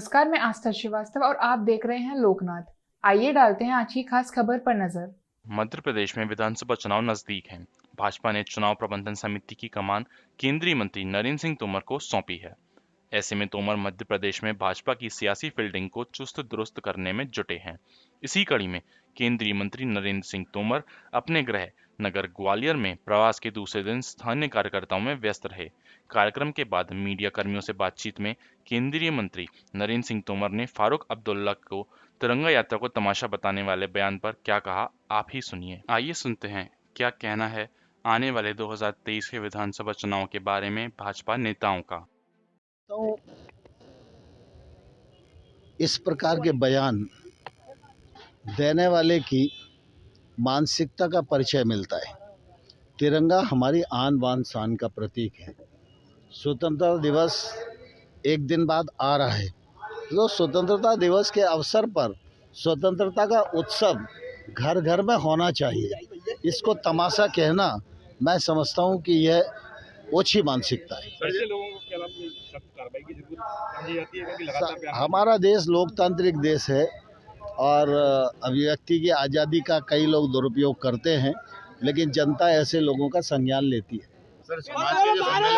नमस्कार, मैं आस्था श्रीवास्तव और आप देख रहे हैं लोकनाथ। आइए डालते हैं आज की खास खबर पर नजर। मध्य प्रदेश में विधानसभा चुनाव नजदीक हैं। भाजपा ने चुनाव प्रबंधन समिति की कमान केंद्रीय मंत्री नरेंद्र सिंह तोमर को सौंपी है। ऐसे में तोमर मध्य प्रदेश में भाजपा की सियासी फील्डिंग को चुस्त दुरुस्त करने में जुटे हैं। इसी कड़ी में केंद्रीय मंत्री नरेंद्र सिंह तोमर अपने गृह नगर ग्वालियर में प्रवास के दूसरे दिन स्थानीय कार्यकर्ताओं में व्यस्त रहे। कार्यक्रम के बाद मीडिया कर्मियों से बातचीत में केंद्रीय मंत्री नरेंद्र सिंह तोमर ने फारूक अब्दुल्ला को तिरंगा यात्रा को तमाशा बताने वाले बयान पर क्या कहा, आप ही सुनिए। आइए सुनते हैं क्या कहना है आने वाले 2023 के विधानसभा चुनाव के बारे में भाजपा नेताओं का। तो इस प्रकार के बयान देने वाले की मानसिकता का परिचय मिलता है। तिरंगा हमारी आन बान शान का प्रतीक है। स्वतंत्रता दिवस एक दिन बाद आ रहा है, तो स्वतंत्रता दिवस के अवसर पर स्वतंत्रता का उत्सव घर घर में होना चाहिए। इसको तमाशा कहना मैं समझता हूँ कि यह ओछी मानसिकता है। ऐसे लोगों को क्या सख्त कार्रवाई की जरूरत समझी जाती है, क्योंकि लगातार हमारा देश लोकतांत्रिक देश है और अभिव्यक्ति की आज़ादी का कई लोग दुरुपयोग करते हैं, लेकिन जनता ऐसे लोगों का संज्ञान लेती है। सर, समाज के जो सम्मेलन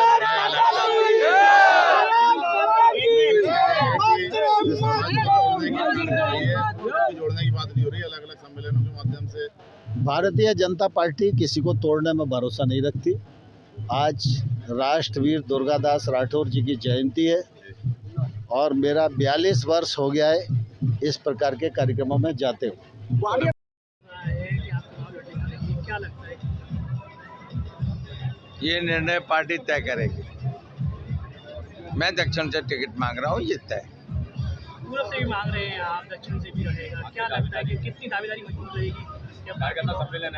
जोड़ने की बात नहीं हो रही, अलग अलग सम्मेलनों के माध्यम से भारतीय जनता पार्टी किसी को तोड़ने में भरोसा नहीं रखती। आज राष्ट्रवीर दुर्गादास राठौर जी की जयंती है और मेरा 42 वर्ष हो गया है इस प्रकार के कार्यक्रमों में जाते हुए। ये निर्णय पार्टी तय करेगी। मैं दक्षिण से टिकट मांग रहा हूँ, ये तय। पूरब से भी मांग रहे हैं आप, दक्षिण से भी रहेगा, क्या लगता है कि कितनी दावेदारी मजबूत रहेगी?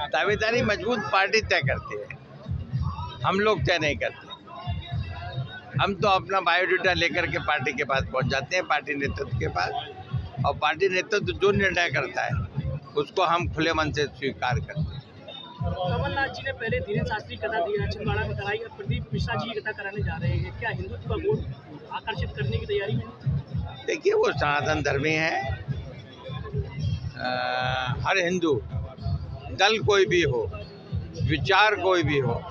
दावेदारी मजबूत पार्टी तय करती है, हम लोग तय नहीं करते। हम तो अपना बायोडाटा लेकर के पार्टी के पास पहुंच जाते हैं, पार्टी नेतृत्व के पास, और पार्टी नेतृत्व जो निर्णय करता है उसको हम खुले मन से स्वीकार करते हैं। कमलनाथ जी ने पहले धीरेन्द्र शास्त्री कथा छिंदवाड़ा में कराई, अब प्रदीप मिश्रा जी की कथा कराने जा रहे हैं। क्या हिंदुत्व का वोट आकर्षित करने की तैयारी में? देखिए, वो सनातन धर्मी है। हर हिंदू, दल कोई भी हो, विचार कोई भी हो,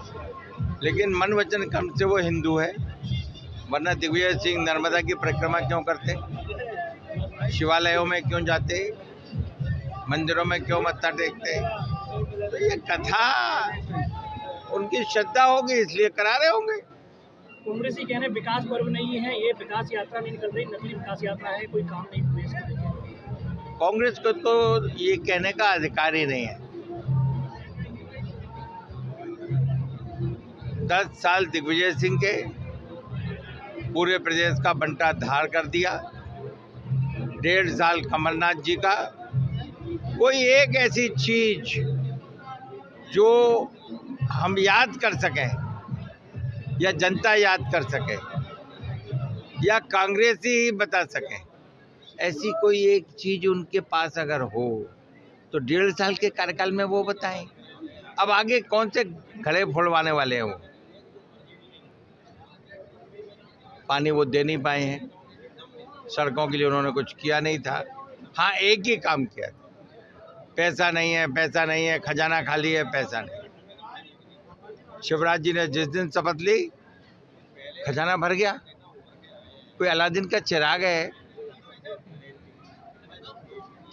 लेकिन मन वचन कर्म से वो हिंदू है। वरना दिग्विजय सिंह नर्मदा की परिक्रमा क्यों करते, शिवालयों में क्यों जाते, मंदिरों में क्यों मत्था टेकते? तो ये कथा उनकी श्रद्धा होगी, इसलिए करा रहे होंगे। कांग्रेसी कहने विकास पर्व नहीं है, ये विकास यात्रा नहीं निकल रही, नकली विकास यात्रा है, कोई काम नहीं हुए इसके लिए। कांग्रेस को तो ये कहने का अधिकार ही नहीं है। 10 साल दिग्विजय सिंह के पूरे प्रदेश का बंटा धार कर दिया, 1.5 साल कमलनाथ जी का। कोई एक ऐसी चीज जो हम याद कर सकें या जनता याद कर सके या कांग्रेसी ही बता सके, ऐसी कोई एक चीज उनके पास अगर हो तो 1.5 साल के कार्यकाल में वो बताएं। अब आगे कौन से घड़े फोड़वाने वाले हैं? वो पानी वो दे नहीं पाए हैं, सड़कों के लिए उन्होंने कुछ किया नहीं था। हाँ, एक ही काम किया, पैसा नहीं है, पैसा नहीं है, खजाना खाली है, पैसा नहीं। शिवराज जी ने जिस दिन शपथ ली, खजाना भर गया। कोई अलादीन का चिराग है,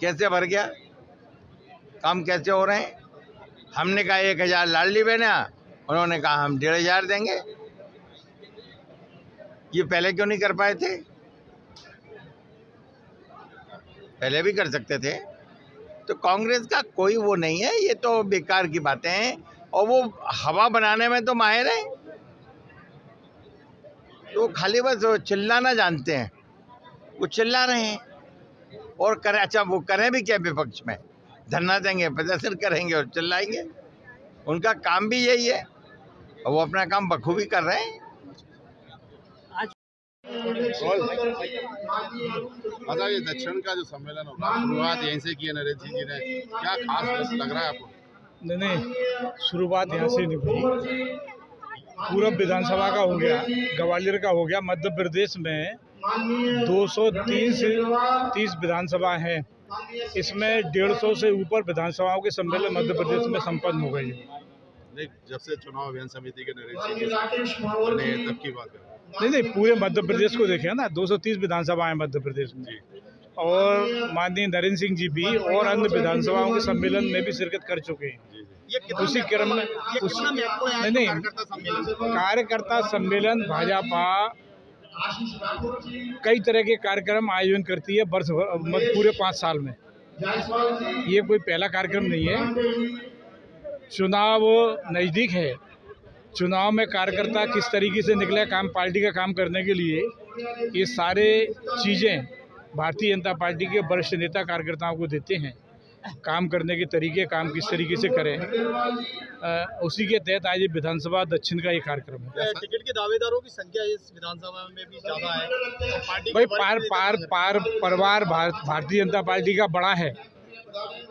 कैसे भर गया? काम कैसे हो रहे हैं? हमने कहा 1000 लाडली बहना, उन्होंने कहा हम 1500 देंगे। ये पहले क्यों नहीं कर पाए थे? पहले भी कर सकते थे। तो कांग्रेस का कोई वो नहीं है, ये तो बेकार की बातें हैं, और वो हवा बनाने में तो माहिर है। तो खाली बस चिल्लाना जानते हैं, वो चिल्ला रहे हैं और करें। अच्छा, वो करें भी क्या? विपक्ष में धरना देंगे, प्रदर्शन करेंगे और चिल्लाएंगे। उनका काम भी यही है और वो अपना काम बखूबी कर रहे हैं। अच्छा, ये दक्षिण का जो सम्मेलन होगा, शुरुआत यहीं से की है नरेंद्र जी ने, क्या खास लग रहा है आपको? नहीं, शुरुआत यहाँ से नहीं हुई। पूरब विधानसभा का हो गया, ग्वालियर का हो गया, मध्य प्रदेश में 230 विधानसभा हैं, इसमें 150 से ऊपर विधानसभाओं के सम्मेलन मध्य प्रदेश में संपन्न हो गए हैं। नहीं, जब से चुनाव अभियान समिति के नरेंद्र सिंह बने तब की बात है। नहीं, पूरे मध्य प्रदेश को देखें ना, 230 विधानसभाएं मध्य प्रदेश में, और माननीय नरेंद्र सिंह जी भी और अन्य विधानसभाओं के सम्मेलन में भी शिरकत कर चुके हैं। उसी क्रम में नहीं, कार्यकर्ता सम्मेलन भाजपा कई तरह के कार्यक्रम आयोजन करती है वर्ष पूरे 5 साल में। ये कोई पहला कार्यक्रम नहीं है। चुनाव नज़दीक है, चुनाव में कार्यकर्ता किस तरीके से निकले काम, पार्टी का काम करने के लिए, ये सारे चीज़ें भारतीय जनता पार्टी के वरिष्ठ नेता कार्यकर्ताओं को देते हैं। काम करने के तरीके, काम किस तरीके से करें, उसी के तहत आज विधानसभा दक्षिण का ये कार्यक्रम है। टिकट के दावेदारों की संख्या इस विधानसभा में भी ज्यादा है। भाई परिवार भारतीय जनता पार्टी का बड़ा है,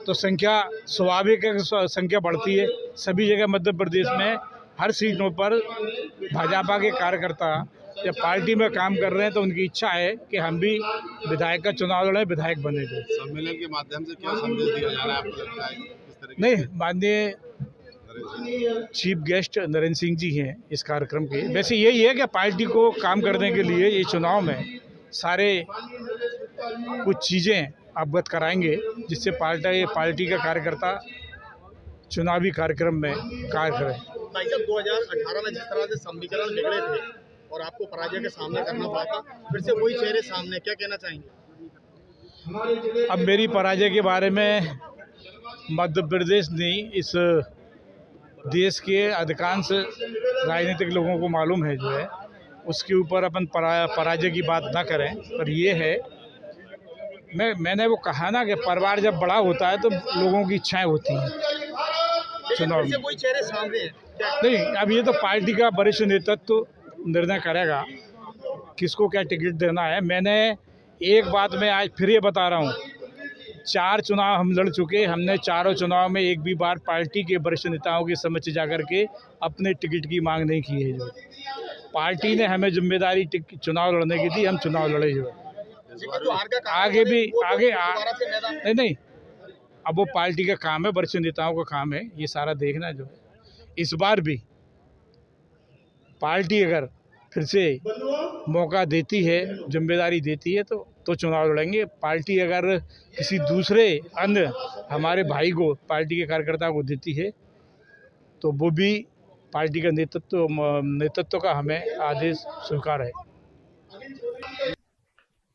तो संख्या स्वाभाविक है, संख्या बढ़ती है। सभी जगह मध्य प्रदेश में हर सीटों पर भाजपा के कार्यकर्ता जब पार्टी में काम कर रहे हैं तो उनकी इच्छा है कि हम भी विधायक का चुनाव लड़ें, विधायक बने। सम्मेलन के माध्यम से क्या संदेश दिया जा रहा है, आपको लगता है किस तरह? नहीं, माननीय चीफ गेस्ट नरेंद्र सिंह जी हैं इस कार्यक्रम के। वैसे यही है कि पार्टी को काम करने के लिए ये चुनाव में सारे कुछ चीज़ें अवगत कराएंगे, जिससे पार्टी का कार्यकर्ता चुनावी कार्यक्रम में कार्य करें। भाई साहब, 2018 में जिस तरह से समीकरण बिगड़े थे और आपको पराजय के सामना करना पड़ा था, फिर से वही चेहरे सामने, क्या कहना चाहेंगे? अब मेरी पराजय के बारे में मध्य प्रदेश नहीं, इस देश के अधिकांश राजनीतिक लोगों को मालूम है जो है, उसके ऊपर अपन पराजय की बात ना करें। पर ये है, मैंने वो कहा ना कि परिवार जब बड़ा होता है तो लोगों की इच्छाएं होती हैं चुनाव में। कोई चेहरे सामने हैं नहीं, अब ये तो पार्टी का वरिष्ठ नेतृत्व निर्णय करेगा किसको क्या टिकट देना है। मैंने एक बात मैं आज फिर ये बता रहा हूँ, 4 चुनाव हम लड़ चुके, हमने चारों चुनाव में एक भी बार पार्टी के वरिष्ठ नेताओं के समक्ष जाकर के अपने टिकट की मांग नहीं की है। जो पार्टी ने हमें जिम्मेदारी चुनाव लड़ने की दी, हम चुनाव लड़े। जो आगे भी नहीं, अब वो पार्टी का काम है, वरिष्ठ नेताओं का काम है ये सारा देखना। जो है इस बार भी पार्टी अगर फिर से मौका देती है, जिम्मेदारी देती है तो चुनाव लड़ेंगे। पार्टी अगर किसी दूसरे अन्य हमारे भाई को, पार्टी के कार्यकर्ता को देती है तो वो भी पार्टी का नेतृत्व का हमें आदेश स्वीकार है।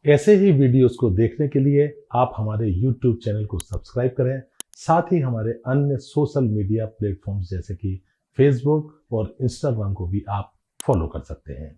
ऐसे ही वीडियोस को देखने के लिए आप हमारे YouTube चैनल को सब्सक्राइब करें, साथ ही हमारे अन्य सोशल मीडिया प्लेटफॉर्म्स जैसे कि फेसबुक और इंस्टाग्राम को भी आप फॉलो कर सकते हैं।